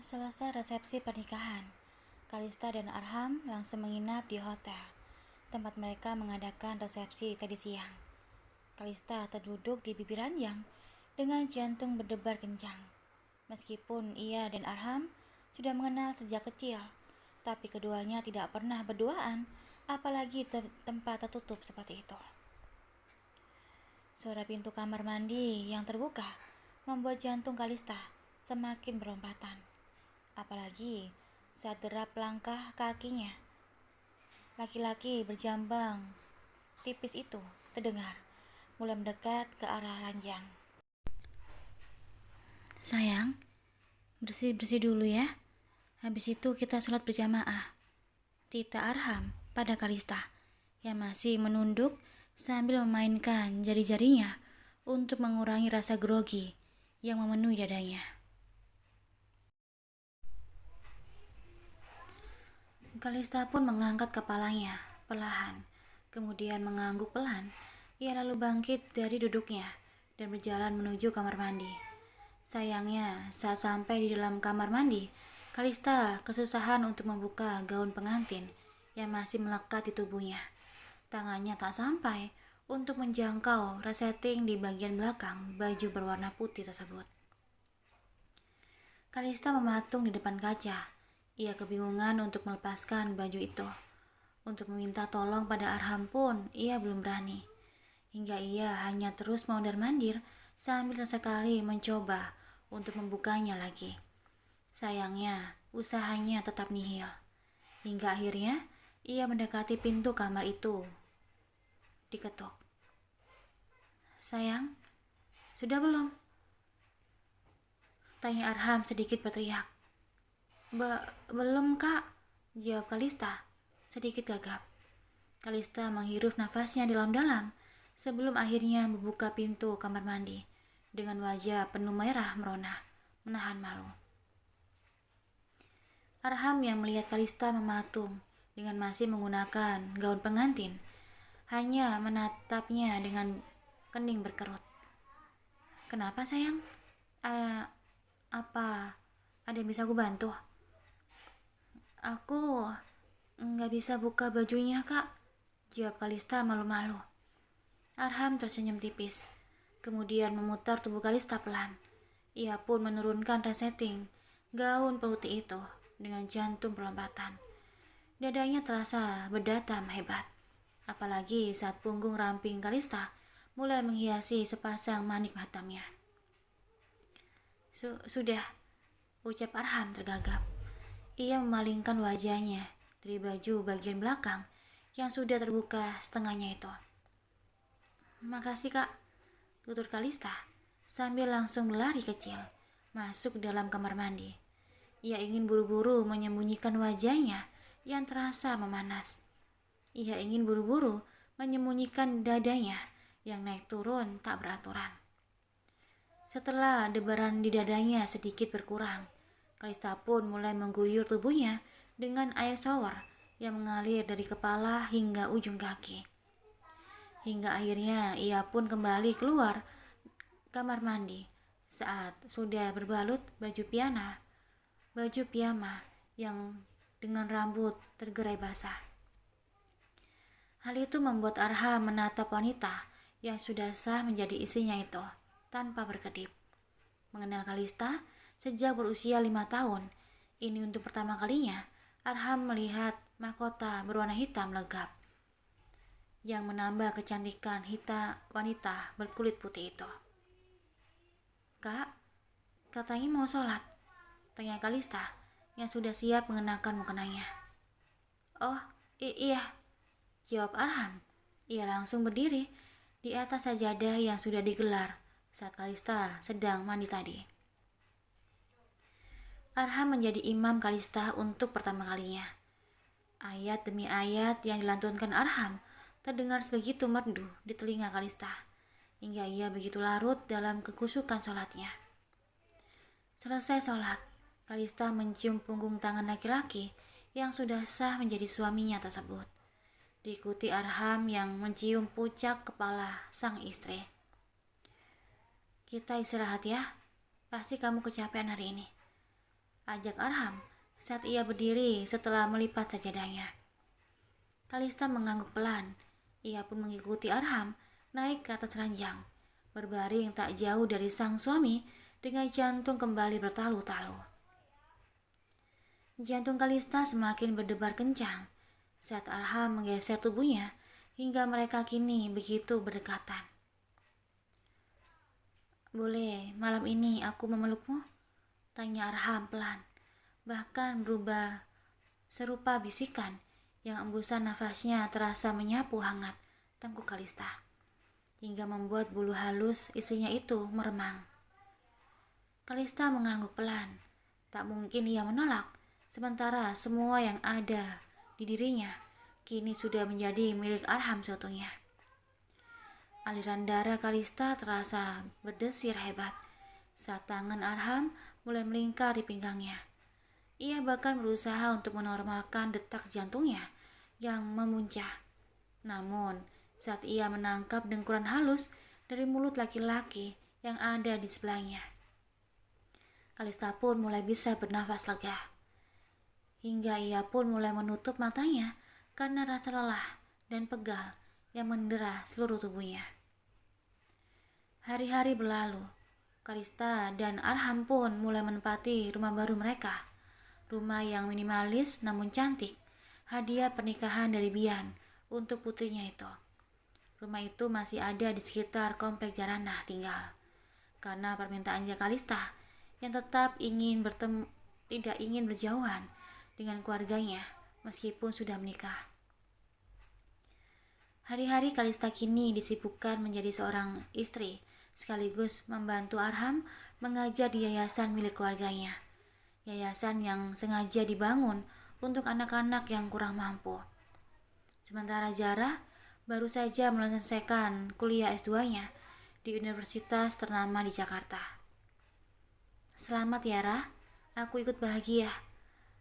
Selesai resepsi pernikahan, Kalista dan Arham langsung menginap di hotel, tempat mereka mengadakan resepsi tadi siang. Kalista terduduk di bibir ranjang dengan jantung berdebar kencang. Meskipun ia dan Arham sudah mengenal sejak kecil, tapi keduanya tidak pernah berduaan, apalagi tempat tertutup seperti itu. Suara pintu kamar mandi yang terbuka membuat jantung Kalista semakin berlompatan. Apalagi saat derap langkah kakinya, laki-laki berjambang tipis itu terdengar mulai mendekat ke arah ranjang. Sayang, bersih-bersih dulu ya. Habis itu kita sholat berjamaah. Tita Arham pada Kalista yang masih menunduk sambil memainkan jari-jarinya untuk mengurangi rasa grogi yang memenuhi dadanya. Kalista pun mengangkat kepalanya perlahan, kemudian mengangguk pelan. Ia lalu bangkit dari duduknya dan berjalan menuju kamar mandi. Sayangnya, saat sampai di dalam kamar mandi, Kalista kesusahan untuk membuka gaun pengantin yang masih melekat di tubuhnya. Tangannya tak sampai untuk menjangkau resleting di bagian belakang baju berwarna putih tersebut. Kalista mematung di depan kaca. Ia kebingungan untuk melepaskan baju itu. Untuk meminta tolong pada Arham pun ia belum berani. Hingga ia hanya terus mondar-mandir sambil sesekali mencoba untuk membukanya lagi. Sayangnya, usahanya tetap nihil. Hingga akhirnya ia mendekati pintu kamar itu. Diketuk. "Sayang, sudah belum?" tanya Arham sedikit berteriak. Belum kak," jawab Kalista sedikit gagap. Kalista menghirup nafasnya dalam-dalam sebelum akhirnya membuka pintu kamar mandi dengan wajah penuh merah merona, menahan malu. Arham yang melihat Kalista mematung dengan masih menggunakan gaun pengantin hanya menatapnya dengan kening berkerut. "Kenapa sayang? Apa ada yang bisa aku bantu?" "Aku nggak bisa buka bajunya kak," jawab Kalista malu-malu. Arham tersenyum tipis, kemudian memutar tubuh Kalista pelan. Ia pun menurunkan resleting gaun putih itu dengan jantung perlombatan. Dadanya terasa berdetak hebat, apalagi saat punggung ramping Kalista mulai menghiasi sepasang manik hitamnya. Sudah, ucap Arham tergagap. Ia memalingkan wajahnya dari baju bagian belakang yang sudah terbuka setengahnya itu. "Makasih kak," tutur Kalista sambil langsung berlari kecil masuk dalam kamar mandi. Ia ingin buru-buru menyembunyikan wajahnya yang terasa memanas. Ia ingin buru-buru menyembunyikan dadanya yang naik turun tak beraturan. Setelah debaran di dadanya sedikit berkurang, Kalista pun mulai mengguyur tubuhnya dengan air shower yang mengalir dari kepala hingga ujung kaki. Hingga akhirnya ia pun kembali keluar kamar mandi saat sudah berbalut baju piyama yang dengan rambut tergerai basah. Hal itu membuat Arham menatap wanita yang sudah sah menjadi istrinya itu tanpa berkedip. Mengenal Kalista sejak berusia 5 tahun, ini untuk pertama kalinya Arham melihat mahkota berwarna hitam legap yang menambah kecantikan wanita berkulit putih itu. "Kak, katanya mau sholat," tanya Kalista yang sudah siap mengenakan mukenanya. "Oh, iya," jawab Arham. Ia langsung berdiri di atas sajadah yang sudah digelar saat Kalista sedang mandi tadi. Arham menjadi imam Kalista untuk pertama kalinya. Ayat demi ayat yang dilantunkan Arham terdengar sebegitu merdu di telinga Kalista, hingga ia begitu larut dalam kekusukan sholatnya. Selesai sholat, Kalista mencium punggung tangan laki-laki yang sudah sah menjadi suaminya tersebut, diikuti Arham yang mencium puncak kepala sang istri. Kita istirahat ya, pasti kamu kecapean hari ini, ajak Arham saat ia berdiri setelah melipat sajadahnya. Kalista mengangguk pelan. Ia pun mengikuti Arham naik ke atas ranjang, berbaring tak jauh dari sang suami dengan jantung kembali bertalu-talu. Jantung Kalista semakin berdebar kencang saat Arham menggeser tubuhnya hingga mereka kini begitu berdekatan. Boleh malam ini aku memelukmu? Tanya Arham pelan, bahkan berubah serupa bisikan yang embusan nafasnya terasa menyapu hangat tengkuk Kalista, hingga membuat bulu halus istrinya itu meremang. Kalista mengangguk pelan. Tak mungkin ia menolak, sementara semua yang ada di dirinya kini sudah menjadi milik Arham seutuhnya. Aliran darah Kalista terasa berdesir hebat saat tangan Arham mulai melingkar di pinggangnya. Ia bahkan berusaha untuk menormalkan detak jantungnya yang memuncah. Namun, saat ia menangkap dengkuran halus dari mulut laki-laki yang ada di sebelahnya, Kalista pun mulai bisa bernafas lega. Hingga ia pun mulai menutup matanya karena rasa lelah dan pegal yang mendera seluruh tubuhnya. Hari-hari berlalu. Kalista dan Arham pun mulai menempati rumah baru mereka. Rumah yang minimalis namun cantik, hadiah pernikahan dari Bian untuk putrinya itu. Rumah itu masih ada di sekitar komplek Jarana tinggal. Karena permintaan Kalista yang tetap tidak ingin berjauhan dengan keluarganya meskipun sudah menikah. Hari-hari Kalista kini disibukkan menjadi seorang istri, sekaligus membantu Arham mengajar di yayasan milik keluarganya. Yayasan yang sengaja dibangun untuk anak-anak yang kurang mampu. Sementara Zara baru saja menyelesaikan kuliah S2-nya di universitas ternama di Jakarta. Selamat ya, Ra, aku ikut bahagia,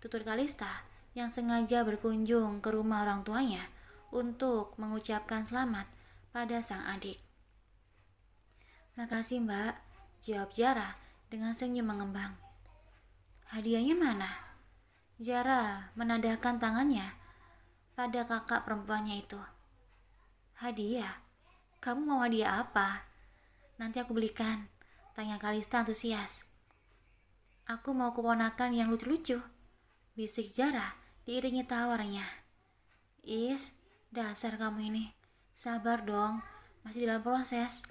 tutur Kalista yang sengaja berkunjung ke rumah orang tuanya untuk mengucapkan selamat pada sang adik. Makasih Mbak, jawab Zara dengan senyum mengembang. Hadiahnya mana? Zara menadahkan tangannya pada kakak perempuannya itu. Hadiah? Kamu mau hadiah apa? Nanti aku belikan, tanya Kalista antusias. Aku mau keponakan yang lucu-lucu, bisik Zara diiringi tawarnya. Is, dasar kamu ini. Sabar dong, masih dalam proses.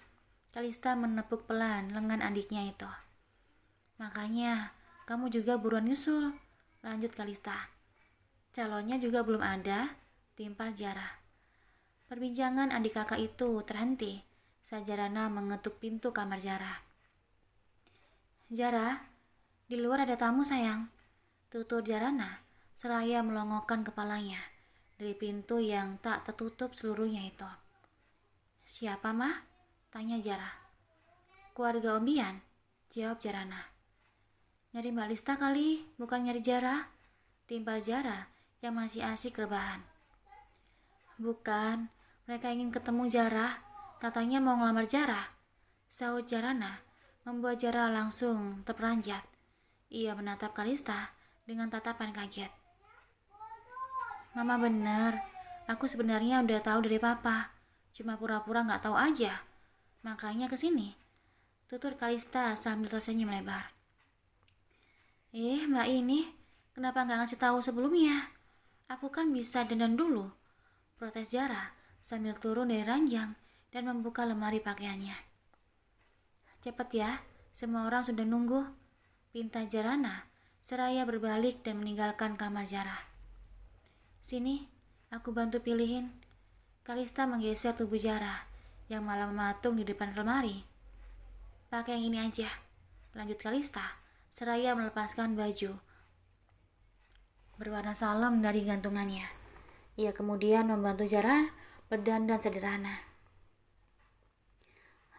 Kalista menepuk pelan lengan adiknya itu. Makanya kamu juga buruan nyusul, lanjut Kalista. Calonnya juga belum ada, timpal Zara. Perbincangan adik kakak itu terhenti saat Jarana mengetuk pintu kamar Zara. Zara, di luar ada tamu sayang, tutur Jarana seraya melongokkan kepalanya dari pintu yang tak tertutup seluruhnya itu. Siapa mah? Tanya Zara. Keluarga Om Bian, jawab Jarana. Nyari Mbak Lista kali, bukan nyari Zara, timpal Zara yang masih asik rebahan. Bukan, mereka ingin ketemu Zara, katanya mau ngelamar Zara, sahut Jarana, membuat Zara langsung terperanjat. Ia menatap Kalista dengan tatapan kaget. Mama bener, aku sebenarnya udah tahu dari papa, cuma pura-pura gak tahu aja, makanya kesini, tutur Kalista sambil tersenyum lebar. Mbak ini, kenapa gak ngasih tahu sebelumnya? Aku kan bisa dandan dulu, protes Zara sambil turun dari ranjang dan membuka lemari pakaiannya. Cepet ya, semua orang sudah nunggu, pinta Jarana seraya berbalik dan meninggalkan kamar Zara. Sini, aku bantu pilihin. Kalista menggeser tubuh Zara yang malah mematung di depan lemari. Pakai yang ini aja, lanjut Kalista seraya melepaskan baju berwarna salam dari gantungannya. Ia kemudian membantu Zara berdandan sederhana.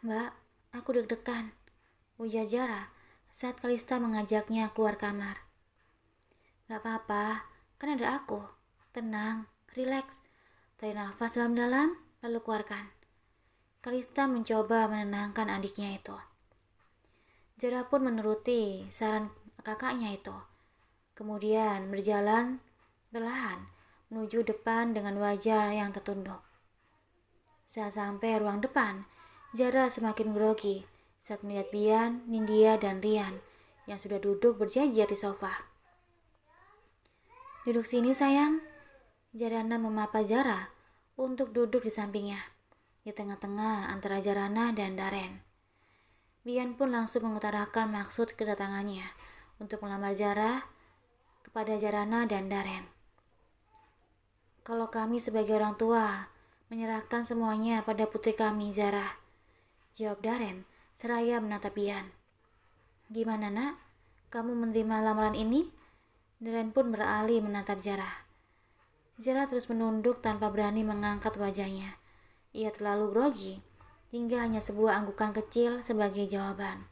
"Mbak, aku deg-degan," ujar Zara saat Kalista mengajaknya keluar kamar. "Gak apa-apa, kan ada aku. Tenang, rileks. Tarik nafas dalam-dalam, lalu keluarkan." Kalista mencoba menenangkan adiknya itu. Zara pun menuruti saran kakaknya itu. Kemudian berjalan perlahan menuju depan dengan wajah yang tertunduk. Saat sampai ruang depan, Zara semakin grogi saat melihat Bian, Nindya, dan Rian yang sudah duduk berjajar di sofa. "Duduk sini sayang." Jarana memapa Zara untuk duduk di sampingnya, di tengah-tengah antara Jarana dan Daren. Bian pun langsung mengutarakan maksud kedatangannya untuk melamar Zara kepada Jarana dan Daren. "Kalau kami sebagai orang tua menyerahkan semuanya pada putri kami, Zara," jawab Daren seraya menatap Bian. "Gimana nak, kamu menerima lamaran ini?" Daren pun beralih menatap Zara. Zara terus menunduk tanpa berani mengangkat wajahnya. Ia terlalu grogi hingga hanya sebuah anggukan kecil sebagai jawaban.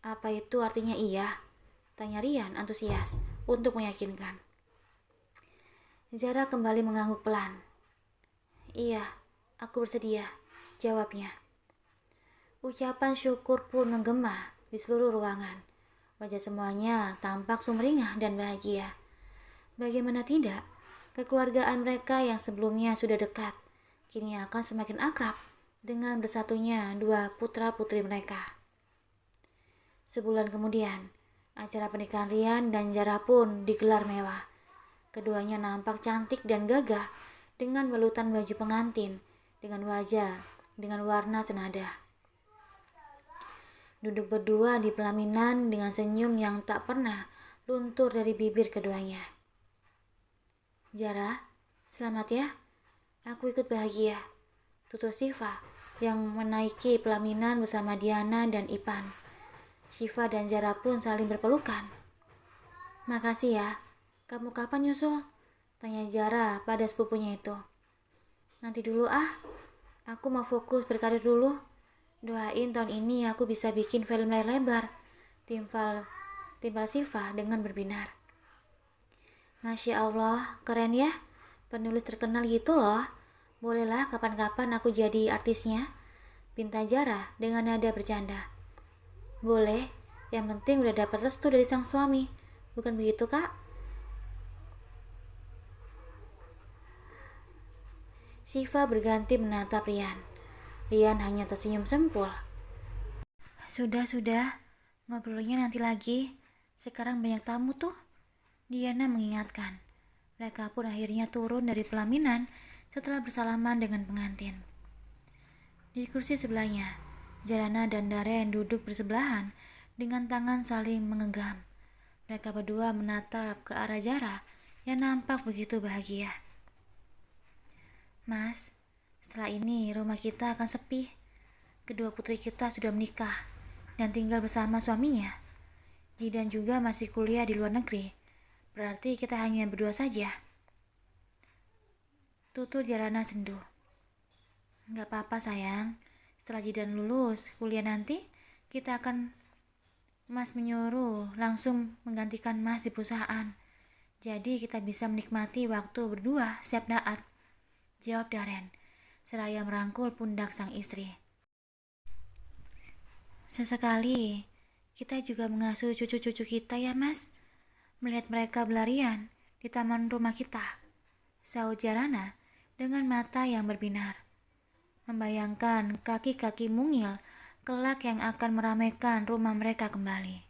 "Apa itu artinya iya?" tanya Rian antusias untuk meyakinkan. Zara kembali mengangguk pelan. "Iya, aku bersedia," jawabnya. Ucapan syukur pun menggema di seluruh ruangan. Wajah semuanya tampak sumringah dan bahagia. Bagaimana tidak, kekeluargaan mereka yang sebelumnya sudah dekat, kini akan semakin akrab dengan bersatunya dua putra-putri mereka. Sebulan kemudian, acara pernikahan Rian dan Zara pun digelar mewah. Keduanya nampak cantik dan gagah dengan balutan baju pengantin dengan wajah dengan warna senada. Duduk berdua di pelaminan dengan senyum yang tak pernah luntur dari bibir keduanya. "Zara, selamat ya. Aku ikut bahagia," tutur Siva yang menaiki pelaminan bersama Diana dan Ipan. Siva dan Zara pun saling berpelukan. "Makasih ya. Kamu kapan nyusul?" tanya Zara pada sepupunya itu. "Nanti dulu ah. Aku mau fokus berkarir dulu. Doain tahun ini aku bisa bikin film layar lebar," timpal Siva dengan berbinar. "Masya Allah, keren ya. Penulis terkenal gitu loh. Bolehlah kapan-kapan aku jadi artisnya," pinta Zara dengan nada bercanda. "Boleh, yang penting udah dapat restu dari sang suami. Bukan begitu, Kak?" Siva berganti menatap Rian. Rian hanya tersenyum sempul. Sudah, ngobrolnya nanti lagi. Sekarang banyak tamu tuh," Diana mengingatkan. Mereka pun akhirnya turun dari pelaminan setelah bersalaman dengan pengantin. Di kursi sebelahnya, Jarana dan Daren duduk bersebelahan dengan tangan saling menggenggam. Mereka berdua menatap ke arah Zara yang nampak begitu bahagia. "Mas, setelah ini rumah kita akan sepi. Kedua putri kita sudah menikah dan tinggal bersama suaminya. Jidan juga masih kuliah di luar negeri. Berarti kita hanya berdua saja," tutur Jarana sendu. "Gak apa-apa sayang. Setelah Jidan lulus kuliah nanti, Mas menyuruh langsung menggantikan Mas di perusahaan. Jadi kita bisa menikmati waktu berdua siap daat," jawab Daren seraya merangkul pundak sang istri. "Sesekali kita juga mengasuh cucu-cucu kita ya Mas. Melihat mereka berlarian di taman rumah kita," sahut Jarana dengan mata yang berbinar. Membayangkan kaki-kaki mungil kelak yang akan meramaikan rumah mereka kembali.